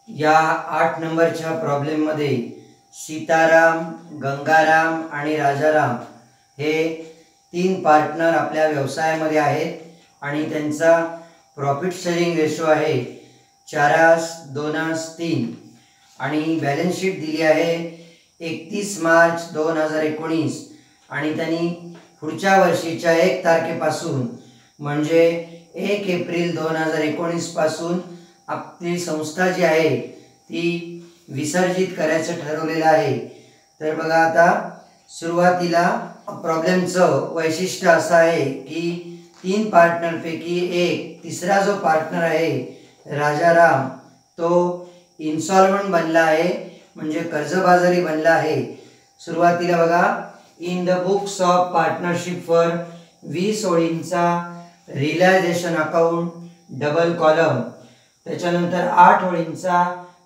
या 8 नंबरच्या प्रॉब्लेममध्ये सीताराम, गंगाराम आणि राजाराम हे 3 पार्टनर आपल्या व्यवसायामध्ये आहेत आणि त्यांचा प्रॉफिट शेअरिंग रेशो आहे 4:2:3 आणि बॅलन्स शीट दिली आहे 31 मार्च 2019 आणि त्यांनी पुढच्या वर्षीच्या 1 तारखेपासून म्हणजे 1 एप्रिल 2019 पासून आपली संस्था जी आहे ती विसर्जित करायचं ठरवलेलं आहे। तर बघा, आता सुरुवातीला प्रॉब्लेमचं वैशिष्ट्य असं आहे की 3 पार्टनरपैकी एक तिसरा जो पार्टनर आहे राजाराम तो इन्सॉल्वंट बनला आहे, म्हणजे कर्जबाजारी बनला आहे। सुरुवातीला बघा, in the books of partnership for 20 ओळींचा रियलायझेशन अकाउंट डबल कॉलम, त्याच्यानंतर 8 ओळींचा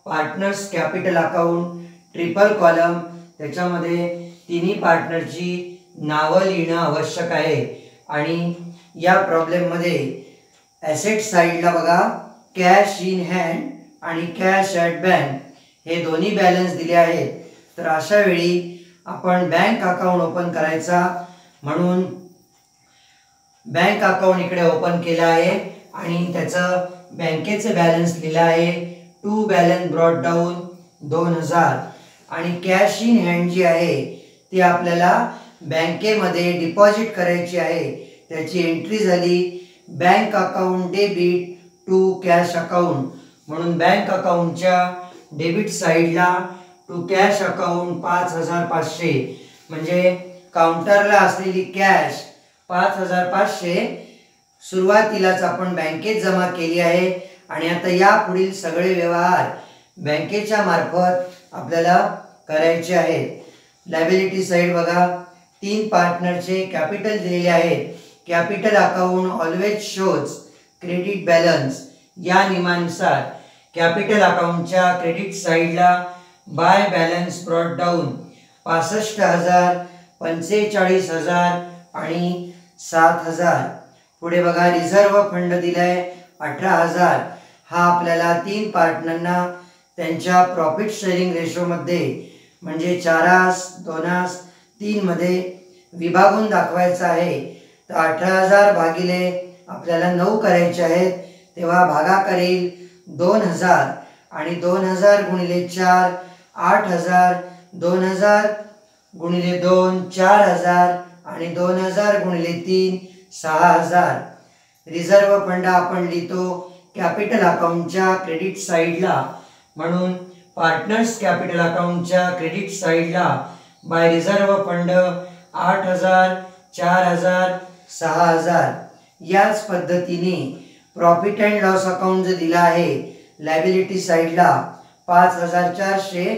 partners capital account triple column, त्याच्यामध्ये तिन्ही पार्टनरची नावं लिहिणं आवश्यक आहे। आणि या प्रॉब्लेममध्ये ॲसेट साईडला बघा कॅश इन हँड आणि कॅश ॲट बँक हे दोन्ही बॅलन्स दिले आहेत। तर अशा वेळी आपण बँक अकाउंट ओपन करायचा, म्हणून बँक अकाउंट इकडे ओपन केलं आहे आणि त्याचं बँकेचं बॅलन्स लिहिलं आहे टू बॅलन्स ब्रॉट डाऊन 2000 आणि कॅश इन हँड जी आहे ती आपल्याला बँकेमध्ये डिपॉझिट करायची आहे। त्याची एंट्री झाली bank account debit to cash account, म्हणून बँक अकाउंटच्या डेबिट साईडला टू कॅश अकाउंट 5500, म्हणजे काउंटरला असलेली कॅश 5500 सुरुवातीलाच आपण बँकेत जमा केली आहे आणि आता यापुढील सगळे व्यवहार बँकेच्या मार्फत आपल्याला करायचे आहेत। लायबिलिटी साईड बघा, 3 पार्टनरचे कॅपिटल दिलेले आहेत। Capital account always shows credit balance, या नियमानुसार कॅपिटल अकाउंटच्या क्रेडिट साईडला बाय बॅलन्स ब्रॉट डाऊन 65,000, 45,000 आणि 7,000। पुढे बघा, रिझर्व फंड दिलाय 18,000, हा आपल्याला 3 पार्टनरना त्यांच्या प्रॉफिट शेअरिंग रेशोमध्ये म्हणजे 4:2:3 मध्ये विभागून दाखवायचा आहे। तर 18,000 भागिले आपल्याला 9 करायचे आहेत, तेव्हा भागाकार येईल 2,000 आणि 2,000 गुणिले 4 8,000, 2,000 गुणिले 2 4,000 आणि 2,000 गुणिले 3 6,000। रिझर्व फंड आपण लिहितो कॅपिटल अकाउंटच्या क्रेडिट साईडला, म्हणून पार्टनर्स कॅपिटल अकाउंटच्या क्रेडिट साईडला बाय रिझर्व फंड 8,000, 4,000, 6,000। याच पद्धतीने प्रॉफिट अँड लॉस अकाउंट जो दिला आहे लायबिलिटी साईडला 5,400,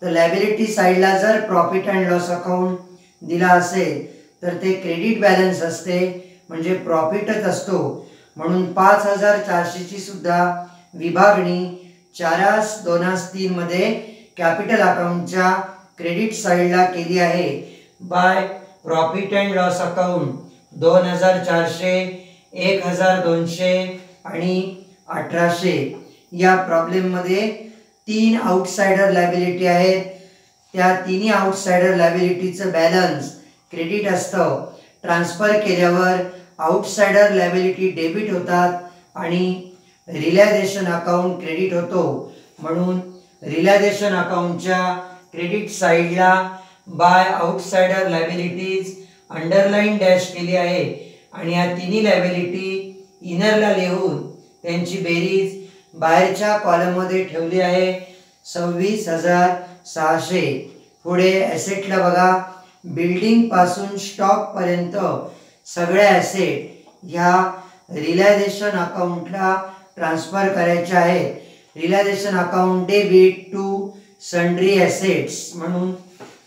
तर लायबिलिटी साईडला जर प्रॉफिट अँड लॉस अकाउंट दिला असेल तर ते क्रेडिट बॅलन्स असते, म्हणजे प्रॉफिटच असतो, म्हणून 5,400 ची सुद्धा विभागणी 4:2:3 मध्ये कॅपिटल अकाउंटच्या क्रेडिट साईडला केली आहे by profit and loss account 2,400, 1,200 आणि 1,800। या प्रॉब्लेममध्ये 3 आउटसाइडर लायबिलिटी आहेत, त्या तिन्ही आउटसाइडर लायबिलिटीचं बॅलन्स क्रेडिट असतं। ट्रान्सफर केल्यावर आउटसाइडर लायबिलिटी डेबिट होतात आणि रियलायझेशन अकाउंट क्रेडिट होतो, म्हणून रियलायझेशन अकाउंटच्या क्रेडिट साईडला by outsider liabilities underline dash केली आहे आणि या तिन्ही लायबिलिटी इनरला लिहून त्यांची बेरीज बाहेरच्या कॉलममध्ये ठेवली आहे 26,600। पुढे ॲसेटला बघा, बिल्डिंग पासून स्टॉक पर्यंत सगळे ॲसेट ह्या रियलायझेशन अकाउंटला ट्रान्सफर करायचे आहेत। Realisation account debit to sundry assets, म्हणून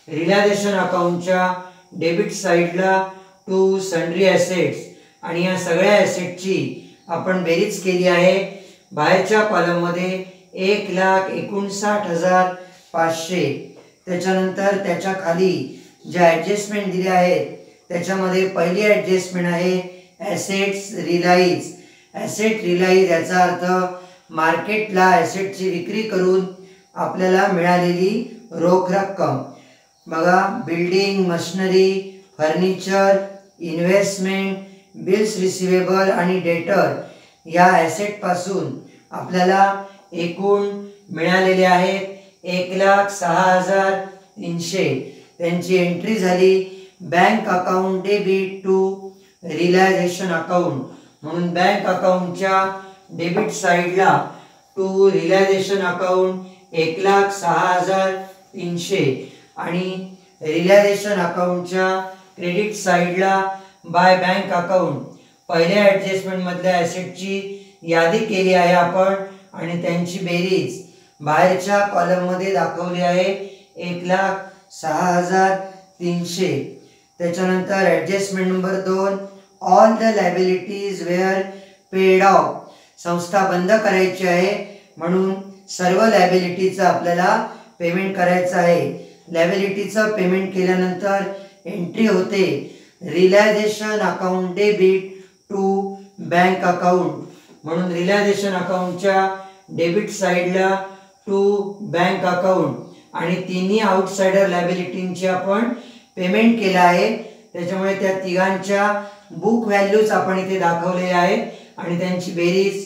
रियलायझेशन अकाउंटच्या डेबिट साईडला टू सन्ड्री ॲसेट्स आणि या सगळ्या ॲसेटची आपण बेरीज केली आहे बाहेरच्या कॉलममध्ये 1,59,500। त्याच्यानंतर त्याच्या खाली ज्या ॲडजस्टमेंट दिल्या आहेत त्याच्यामध्ये पहिली ॲडजस्टमेंट आहे ॲसेट्स रिलाईज। ॲसेट रिलाईज याचा अर्थ मार्केटला ॲसेटची विक्री करून आपल्याला मिळालेली रोख रक्कम. बघा, building, machinery, furniture, investment, bills receivable आणि डेटर या ॲसेटपासून आपल्याला एकूण मिळालेले आहेत 1,06,300. त्यांची एंट्री झाली bank account debit to realisation account म्हणून बँक अकाउंटच्या डेबिट साईडला टू रिलायझेशन अकाउंट 1,06,300 आणि रिलायझेशन अकाउंटच्या क्रेडिट साईडला बाय बँक अकाउंट. पहिल्या ॲडजस्टमेंट मधल्या ॲसेटची यादी केली आहे आपण आणि त्यांची बेरीज बाहेरच्या कॉलम मध्ये दाखवली आहे 1,06,300. त्याच्यानंतर adjustment number 2, all the liabilities were paid off. संस्था बंद करायची आहे म्हणून सर्व लायबिलिटीचं आपल्याला पेमेंट करायचं आहे. लायबिलिटीचं पेमेंट केल्यानंतर एंट्री होते realisation account debit to bank account म्हणून रिलायझेशन अकाउंटच्या डेबिट साईडला टू बँक अकाउंट आणि तिन्ही आउटसाइडर लायबिलिटींची आपण पेमेंट केलं आहे. त्याच्यामुळे त्या तिघांच्या बुक व्हॅल्यूज आपण इथे दाखवले आहे आणि त्यांची बेरीज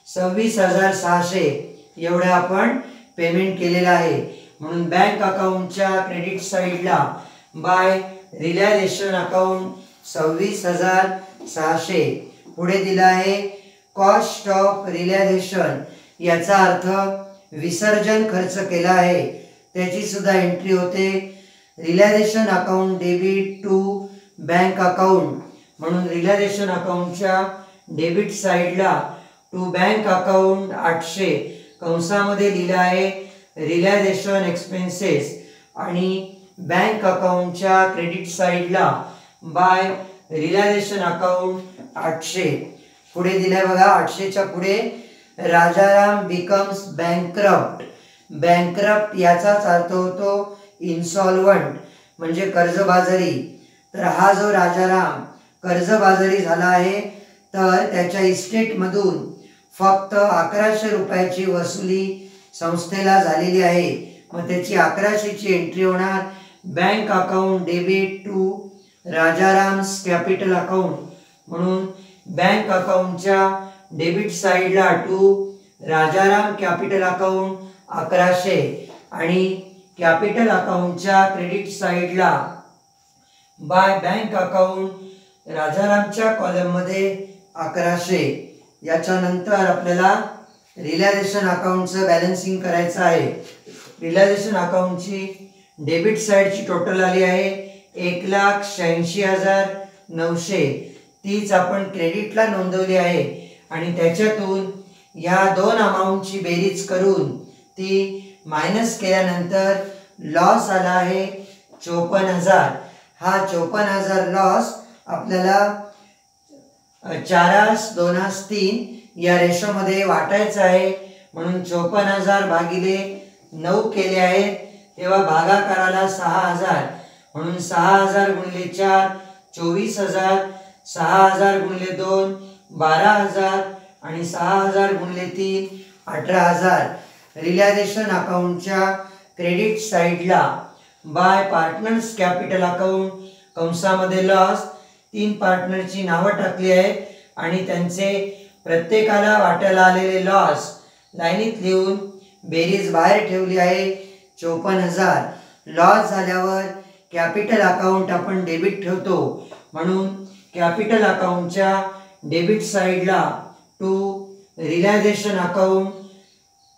26,600 एवढं आपण पेमेंट केलेलं आहे. म्हणून बँक अकाउंटच्या क्रेडिट साईडला बाय रिलायझेशन अकाउंट 26,600. पुढे दिला आहे कॉस्ट ऑफ रिलायझेशन. याचा अर्थ विसर्जन खर्च केला आहे त्याची सुद्धा एंट्री होते realisation account debit to bank account म्हणून रिलायझेशन अकाउंटच्या डेबिट साईडला टू बँक अकाउंट 800 कंसामध्ये लिहिलं आहे रिलायझेशन एक्सपेन्सेस आणि बँक अकाउंटच्या क्रेडिट साईडला बाय रिलायझेशन अकाउंट 800. पुढे दिलंय बघा 800च्या पुढे राजाराम बिकम्स बँकरप्ट. बँकरप्ट याचाच अर्थ होतो इन्सॉल्वंट म्हणजे कर्जबाजारी. तर हा जो राजाराम कर्जबाजारी झाला आहे तर त्याच्या इस्टेटमधून फक्त 1100 रुपयाची वसुली संस्थेला झालेली आहे. मग त्याची 1100ची एंट्री होणार bank account debit to Rajaram's capital account म्हणून बँक अकाउंटच्या डेबिट साईडला टू राजाराम कॅपिटल अकाउंट 1100 आणि कॅपिटल अकाउंटच्या क्रेडिट साईडला बाय बँक अकाउंट राजारामच्या कॉलम मध्ये 1100. याच्यानंतर आपल्याला रिलायझेशन अकाउंटचं बॅलन्सिंग करायचं आहे. रिलायझेशन अकाउंटची डेबिट साईडची टोटल आली आहे 1,86,900. तीच आपण क्रेडिटला नोंदवली आहे आणि त्याच्यातून या दोन अमाऊंटची बेरीज करून ती मायनस केल्यानंतर लॉस आला आहे 54,000. हा 54,000 लॉस आपल्याला 4:2:3 या रेशोमध्ये वाटायचा आहे म्हणून 54,000 भागिले 9 केले आहेत तेव्हा भागाकाराला 6,000 म्हणून 6,000 गुणिले 4 24,000, 6,000 गुणिले 2 12,000 आणि 6,000 गुणिले 3 18,000. रिलायझेशन अकाउंटच्या क्रेडिट साईडला बाय पार्टनर्स कॅपिटल अकाउंट कंसामध्ये लॉस 3 पार्टनरची नावं टाकली आहेत आणि त्यांचे प्रत्येकाला वाट्याला आलेले लॉस लाईनीत लिहून बेरीज बाहेर ठेवली आहे 54,000. लॉस झाल्यावर कॅपिटल अकाउंट आपण डेबिट ठेवतो म्हणून कॅपिटल अकाउंटच्या डेबिट साईडला टू रिलायझेशन अकाउंट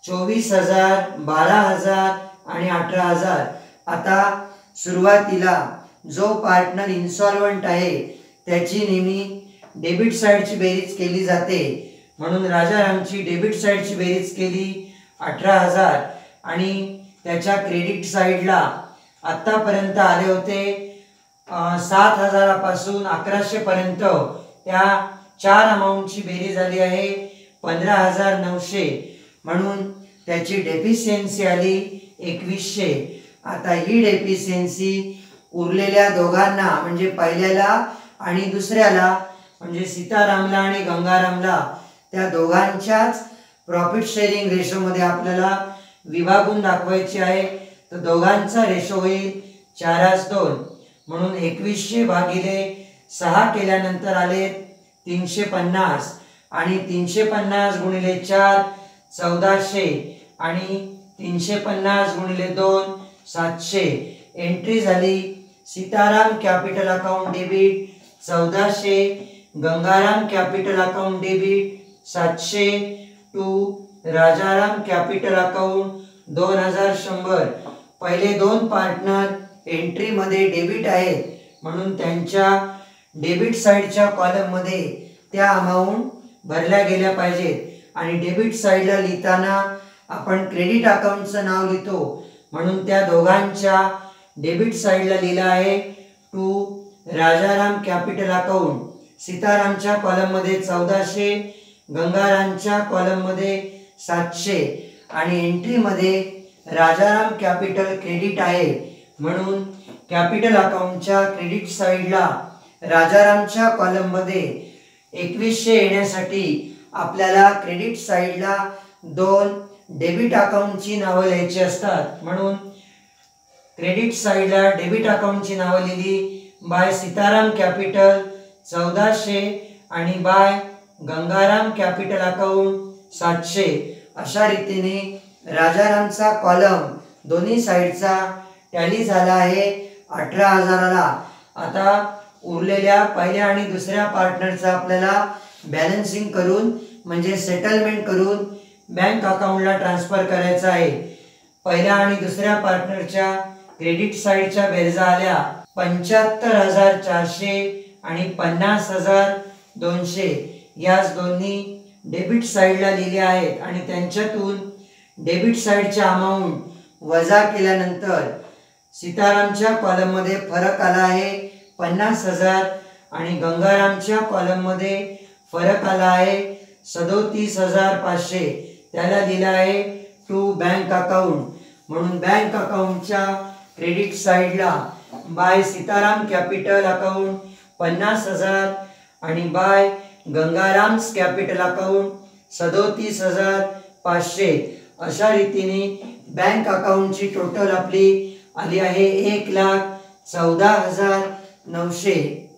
24,000, 12,000 आणि 18,000. आता सुरुवातीला जो पार्टनर इन्सॉल्वंट आहे त्याची नेहमी डेबिट साईडची बेरीज केली जाते म्हणून राजारामची डेबिट साईडची बेरीज केली 18,000 आणि त्याच्या क्रेडिट साईडला आत्तापर्यंत आले होते 7,000 पासून 1100 पर्यंत त्या 4 अमाऊंटची बेरीज आली आहे 15,900 म्हणून त्याची डेफिशियन्सी आली 2100. आता ही डेफिशियन्सी उरलेल्या दोघांना म्हणजे पहिल्याला आणि दुसऱ्याला म्हणजे सीतारामला आणि गंगारामला त्या दोघांच्याच प्रॉफिट शेअरिंग रेशोमध्ये आपल्याला विभागून दाखवायचे आहे, तर दोघांचा रेशो होईल 4:2. म्हणून 2100 भागिले 6 केल्यानंतर आले 350 आणि 350 गुणिले 4 1400 आणि 350 गुणिले 2 700. एंट्री झाली Sitaram capital account debit 1400, Gangaram capital account debit 700 to Rajaram capital account 2100. पहिले दोन पार्टनर एंट्री मध्ये डेबिट आहेत, म्हणून त्यांच्या डेबिट साइडच्या कॉलम मध्ये त्या अमाउंट भरल्या गेल्या पाहिजेत. आणि डेबिट साइडला लिहिताना आपण क्रेडिट अकाउंटचं नाव लिहितो, म्हणून त्या दोघांच्या डेबिट साइडला लिहिलं आहे टू राजाराम कॅपिटल अकाउंट. सीतारामच्या कॉलम मध्ये 1400, गंगारामच्या कॉलम मध्ये 700 आणि एंट्री मध्ये राजाराम कॅपिटल क्रेडिट आहे, म्हणून कॅपिटल अकाउंटच्या क्रेडिट साइडला राजारामच्या कॉलम मध्ये 2100 येण्यासाठी आपल्याला क्रेडिट साइडला दोन डेबिट अकाउंटची नावं लिहायची असतात. म्हणून क्रेडिट साइडला डेबिट अकाउंटची नावं लिहिली बाय सीताराम कॅपिटल 1400 आणि बाय गंगाराम कॅपिटल अकाउंट 700. अशा रीतीने राजारामचा कॉलम दोन्ही साइडचा टॅली झाला आहे 18,000ला. आता उरलेल्या पहिल्या आणि दुसऱ्या पार्टनरचा आपल्याला बॅलन्सिंग करून म्हणजे सेटलमेंट करून बँक अकाउंटला ट्रान्सफर करायचा आहे. पहिल्या आणि दुसऱ्या पार्टनरच्या क्रेडिट साइडच्या बेरजा आल्या 75,400 आणि 50,200. याच दोन्ही डेबिट साइडला लिहिले आहेत आणि त्यांच्यातून डेबिट साइडच्या अमाउंट वजा केल्यानंतर सीतारामच्या कॉलम मध्ये फरक आला आहे 50,000 आणि गंगारामच्या कॉलम मध्ये फरक आला आहे 37,500. त्याला लिहिलं आहे टू बँक अकाउंट. म्हणून बँक अकाउंटच्या क्रेडिट साइडला बाय सीताराम कॅपिटल अकाउंट 50,000 आणि बाय गंगाराम्स कॅपिटल अकाउंट 37,500. अशा रीतीने बँक अकाउंटची टोटल आपली आली आहे 1,14,900.